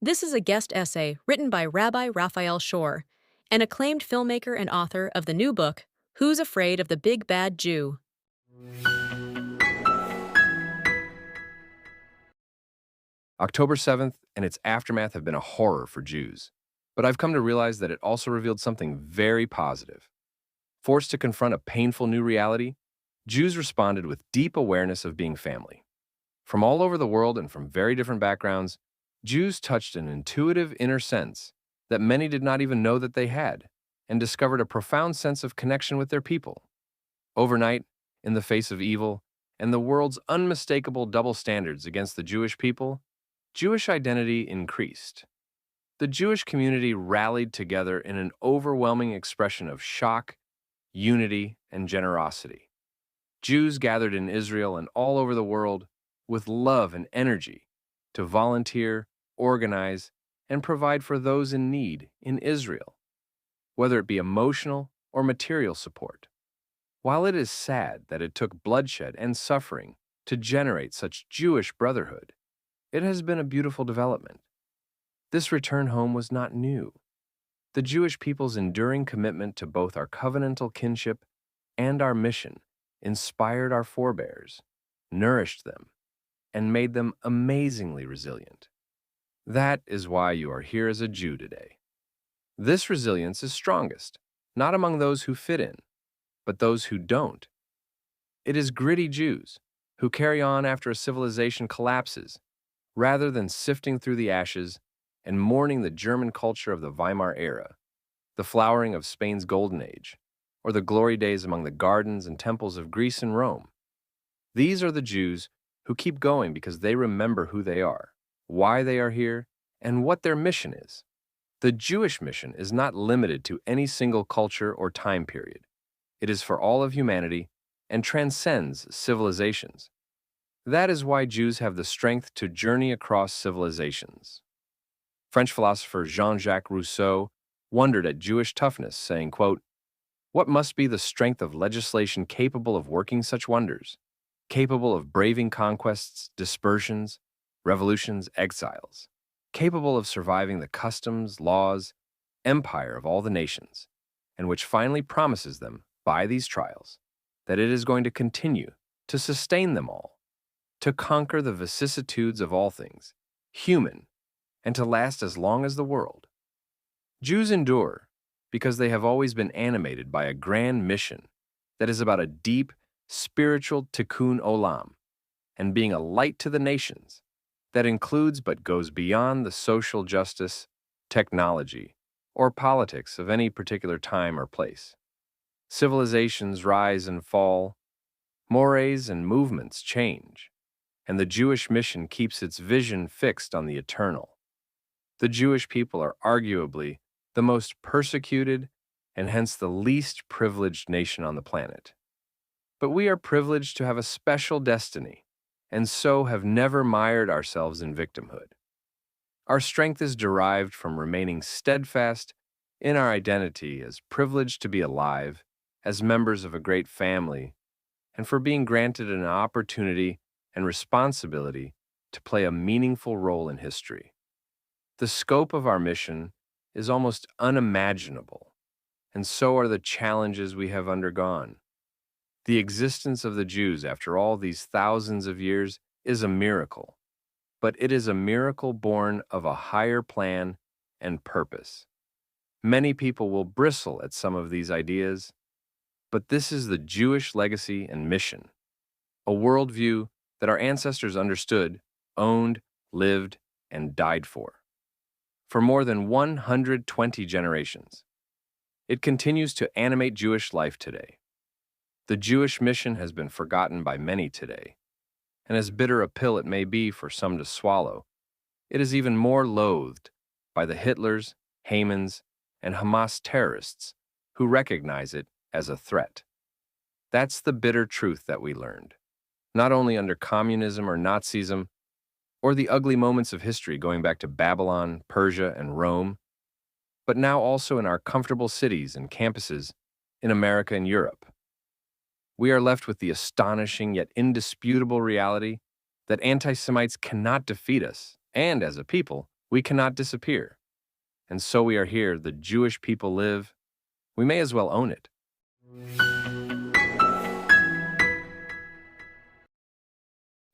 This is a guest essay written by Rabbi Raphael Shore, an acclaimed filmmaker and author of the new book, Who's Afraid of the Big Bad Jew? October 7th and its aftermath have been a horror for Jews, but I've come to realize that it also revealed something very positive. Forced to confront a painful new reality, Jews responded with deep awareness of being family. From all over the world and from very different backgrounds, Jews touched an intuitive inner sense that many did not even know that they had, and discovered a profound sense of connection with their people. Overnight, in the face of evil and the world's unmistakable double standards against the Jewish people, Jewish identity increased. The Jewish community rallied together in an overwhelming expression of shock, unity, and generosity. Jews gathered in Israel and all over the world with love and energy to volunteer, organize, and provide for those in need in Israel, whether it be emotional or material support. While it is sad that it took bloodshed and suffering to generate such Jewish brotherhood, it has been a beautiful development. This return home was not new. The Jewish people's enduring commitment to both our covenantal kinship and our mission inspired our forebears, nourished them, and made them amazingly resilient. That is why you are here as a Jew today. This resilience is strongest, not among those who fit in, but those who don't. It is gritty Jews who carry on after a civilization collapses, rather than sifting through the ashes and mourning the German culture of the Weimar era, the flowering of Spain's Golden Age, or the glory days among the gardens and temples of Greece and Rome. These are the Jews who keep going because they remember who they are, why they are here, and what their mission is. The Jewish mission is not limited to any single culture or time period. It is for all of humanity and transcends civilizations. That is why Jews have the strength to journey across civilizations. French philosopher Jean-Jacques Rousseau wondered at Jewish toughness, saying, quote, "What must be the strength of legislation capable of working such wonders, capable of braving conquests, dispersions, revolutions, exiles, capable of surviving the customs, laws, empire of all the nations, and which finally promises them, by these trials, that it is going to continue to sustain them all, to conquer the vicissitudes of all things, human, and to last as long as the world." Jews endure because they have always been animated by a grand mission that is about a deep, spiritual tikkun olam, and being a light to the nations that includes but goes beyond the social justice, technology, or politics of any particular time or place. Civilizations rise and fall, mores and movements change, and the Jewish mission keeps its vision fixed on the eternal. The Jewish people are arguably the most persecuted and hence the least privileged nation on the planet. But we are privileged to have a special destiny, and so have never mired ourselves in victimhood. Our strength is derived from remaining steadfast in our identity as privileged to be alive, as members of a great family, and for being granted an opportunity and responsibility to play a meaningful role in history. The scope of our mission is almost unimaginable, and so are the challenges we have undergone. The existence of the Jews after all these thousands of years is a miracle, but it is a miracle born of a higher plan and purpose. Many people will bristle at some of these ideas, but this is the Jewish legacy and mission, a worldview that our ancestors understood, owned, lived, and died for more than 120 generations. It continues to animate Jewish life today. The Jewish mission has been forgotten by many today, and as bitter a pill it may be for some to swallow, it is even more loathed by the Hitlers, Hamans, and Hamas terrorists who recognize it as a threat. That's the bitter truth that we learned, not only under communism or Nazism, or the ugly moments of history going back to Babylon, Persia, and Rome, but now also in our comfortable cities and campuses in America and Europe. We are left with the astonishing yet indisputable reality that anti-Semites cannot defeat us, and as a people, We cannot disappear. And so we are here, the Jewish people live. We may as well own it.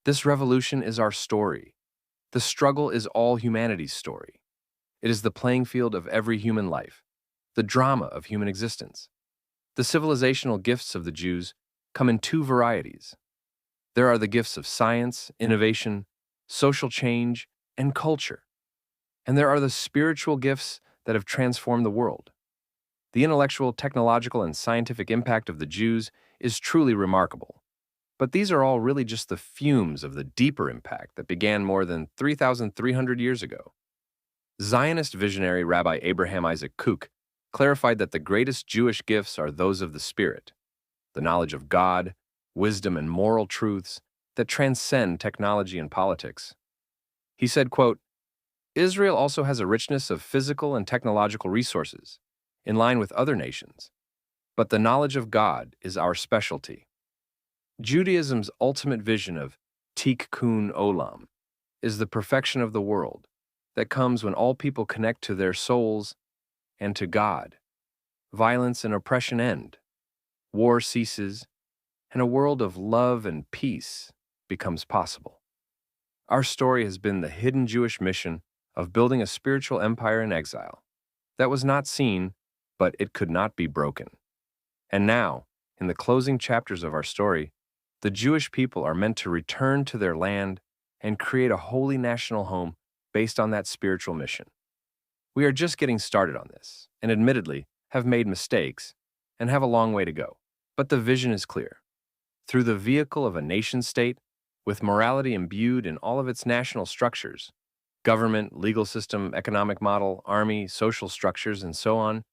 This revolution is our story. The struggle is all humanity's story. It is the playing field of every human life, the drama of human existence. The civilizational gifts of the Jews come in two varieties. There are the gifts of science, innovation, social change, and culture. And there are the spiritual gifts that have transformed the world. The intellectual, technological, and scientific impact of the Jews is truly remarkable. But these are all really just the fumes of the deeper impact that began more than 3,300 years ago. Zionist visionary Rabbi Abraham Isaac Kook clarified that the greatest Jewish gifts are those of the Spirit, the knowledge of God, wisdom, and moral truths that transcend technology and politics. He said, quote, Israel also has a richness of physical and technological resources, in line with other nations, but the knowledge of God is our specialty. Judaism's ultimate vision of tikkun olam is the perfection of the world that comes when all people connect to their souls and to God. Violence and oppression end, war ceases, and a world of love and peace becomes possible. Our story has been the hidden Jewish mission of building a spiritual empire in exile that was not seen, but it could not be broken. And now, in the closing chapters of our story, the Jewish people are meant to return to their land and create a holy national home based on that spiritual mission. We are just getting started on this, and admittedly have made mistakes and have a long way to go. But the vision is clear. Through the vehicle of a nation-state, with morality imbued in all of its national structures, government, legal system, economic model, army, social structures, and so on,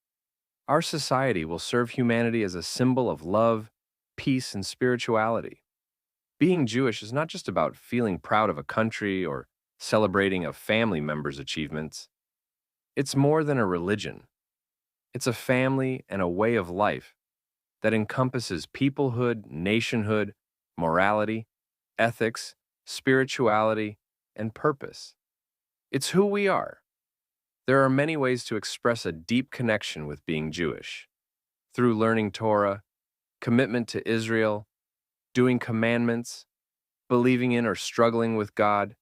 our society will serve humanity as a symbol of love, peace, and spirituality. Being Jewish is not just about feeling proud of a country or celebrating a family member's achievements. It's more than a religion. It's a family and a way of life that encompasses peoplehood, nationhood, morality, ethics, spirituality, and purpose. It's who we are. There are many ways to express a deep connection with being Jewish. Through learning Torah, commitment to Israel, doing commandments, believing in or struggling with God,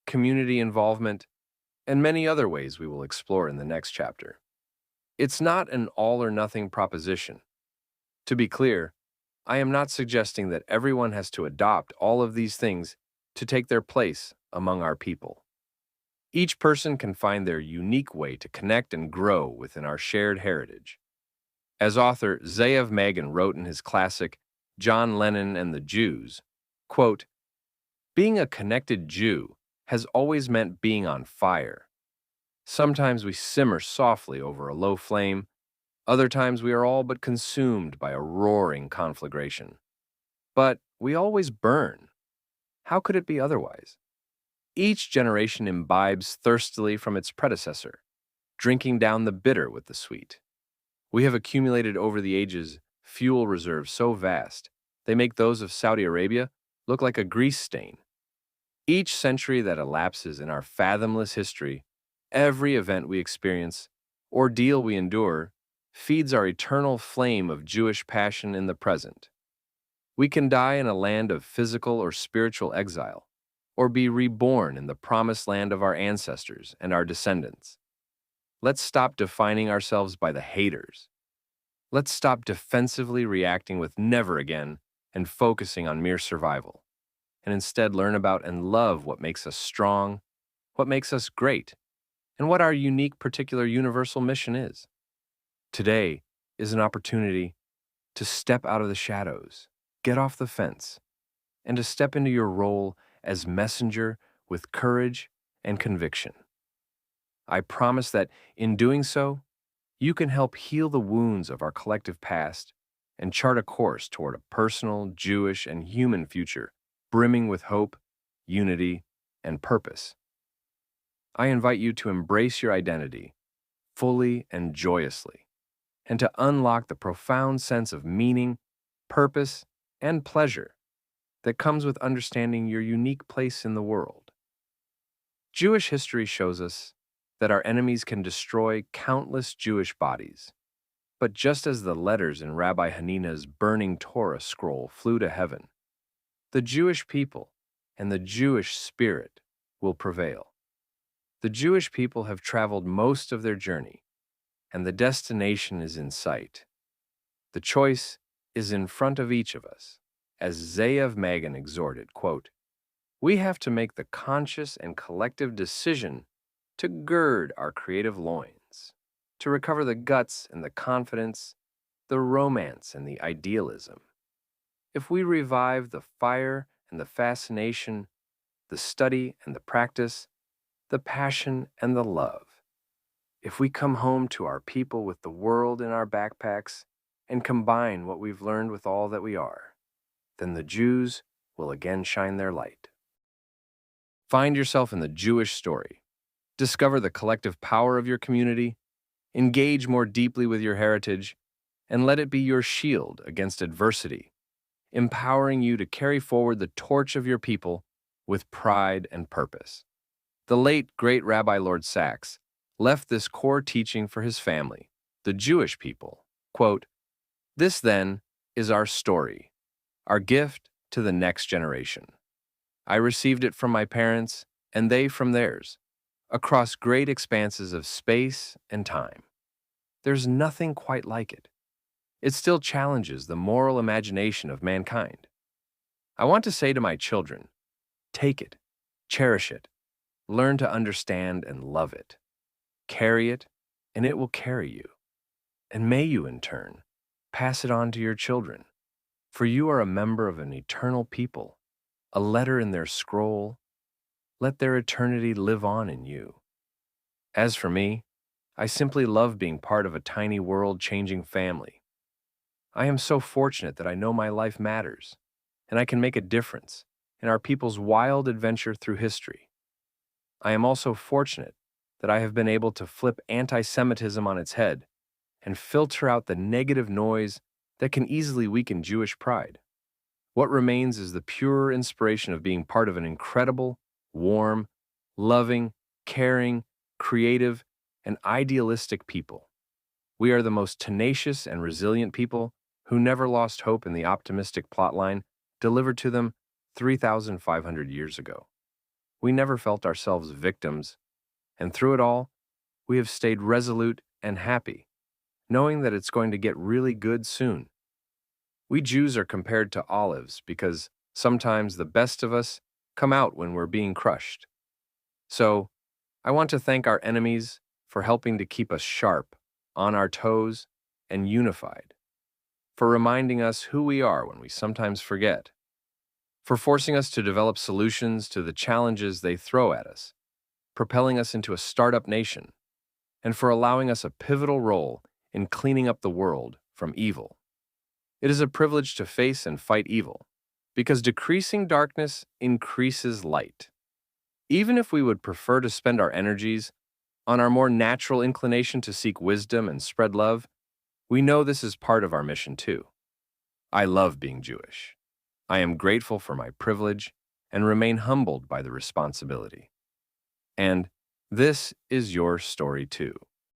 community involvement, and many other ways we will explore in the next chapter. It's not an all-or-nothing proposition. To be clear, I am not suggesting that everyone has to adopt all of these things to take their place among our people. Each person can find their unique way to connect and grow within our shared heritage. As author Ze'ev Magen wrote in his classic John Lennon and the Jews, quote, "Being a connected Jew has always meant being on fire. Sometimes we simmer softly over a low flame, other times we are all but consumed by a roaring conflagration. But we always burn. How could it be otherwise? Each generation imbibes thirstily from its predecessor, drinking down the bitter with the sweet. We have accumulated over the ages fuel reserves so vast, they make those of Saudi Arabia look like a grease stain. Each century that elapses in our fathomless history, every event we experience, ordeal we endure, feeds our eternal flame of Jewish passion in the present. We can die in a land of physical or spiritual exile, or be reborn in the promised land of our ancestors and our descendants. Let's stop defining ourselves by the haters. Let's stop defensively reacting with never again and focusing on mere survival, and instead learn about and love what makes us strong, what makes us great, and what our unique particular universal mission is. Today is an opportunity to step out of the shadows, get off the fence, and to step into your role as messenger with courage and conviction. I promise that in doing so, you can help heal the wounds of our collective past and chart a course toward a personal, Jewish, and human future brimming with hope, unity, and purpose. I invite you to embrace your identity fully and joyously, and to unlock the profound sense of meaning, purpose, and pleasure that comes with understanding your unique place in the world. Jewish history shows us that our enemies can destroy countless Jewish bodies. But just as the letters in Rabbi Hanina's burning Torah scroll flew to heaven, the Jewish people and the Jewish spirit will prevail. The Jewish people have traveled most of their journey, and the destination is in sight. The choice is in front of each of us. As Ze'ev Magan exhorted, quote, "We have to make the conscious and collective decision to gird our creative loins, to recover the guts and the confidence, the romance and the idealism. If we revive the fire and the fascination, the study and the practice, the passion and the love, if we come home to our people with the world in our backpacks and combine what we've learned with all that we are, then the Jews will again shine their light." Find yourself in the Jewish story. Discover the collective power of your community, engage more deeply with your heritage, and let it be your shield against adversity, empowering you to carry forward the torch of your people with pride and purpose. The late, great Rabbi Lord Sachs left this core teaching for his family, the Jewish people. Quote, "This, then, is our story, our gift to the next generation. I received it from my parents, and they from theirs, across great expanses of space and time. There's nothing quite like it. It still challenges the moral imagination of mankind. I want to say to my children, take it, cherish it, learn to understand and love it. Carry it, and it will carry you. And may you, in turn, pass it on to your children, for you are a member of an eternal people, a letter in their scroll. Let their eternity live on in you. As for me, I simply love being part of a tiny world-changing family. I am so fortunate that I know my life matters, and I can make a difference in our people's wild adventure through history. I am also fortunate that I have been able to flip anti-Semitism on its head and filter out the negative noise that can easily weaken Jewish pride. What remains is the pure inspiration of being part of an incredible, warm, loving, caring, creative, and idealistic people. We are the most tenacious and resilient people who never lost hope in the optimistic plotline delivered to them 3,500 years ago. We never felt ourselves victims, and through it all, we have stayed resolute and happy, knowing that it's going to get really good soon. We Jews are compared to olives because sometimes the best of us come out when we're being crushed. So, I want to thank our enemies for helping to keep us sharp, on our toes, and unified, for reminding us who we are when we sometimes forget, for forcing us to develop solutions to the challenges they throw at us, propelling us into a startup nation, and for allowing us a pivotal role in cleaning up the world from evil. It is a privilege to face and fight evil, because decreasing darkness increases light. Even if we would prefer to spend our energies on our more natural inclination to seek wisdom and spread love, we know this is part of our mission too. I love being Jewish. I am grateful for my privilege and remain humbled by the responsibility. And this is your story too.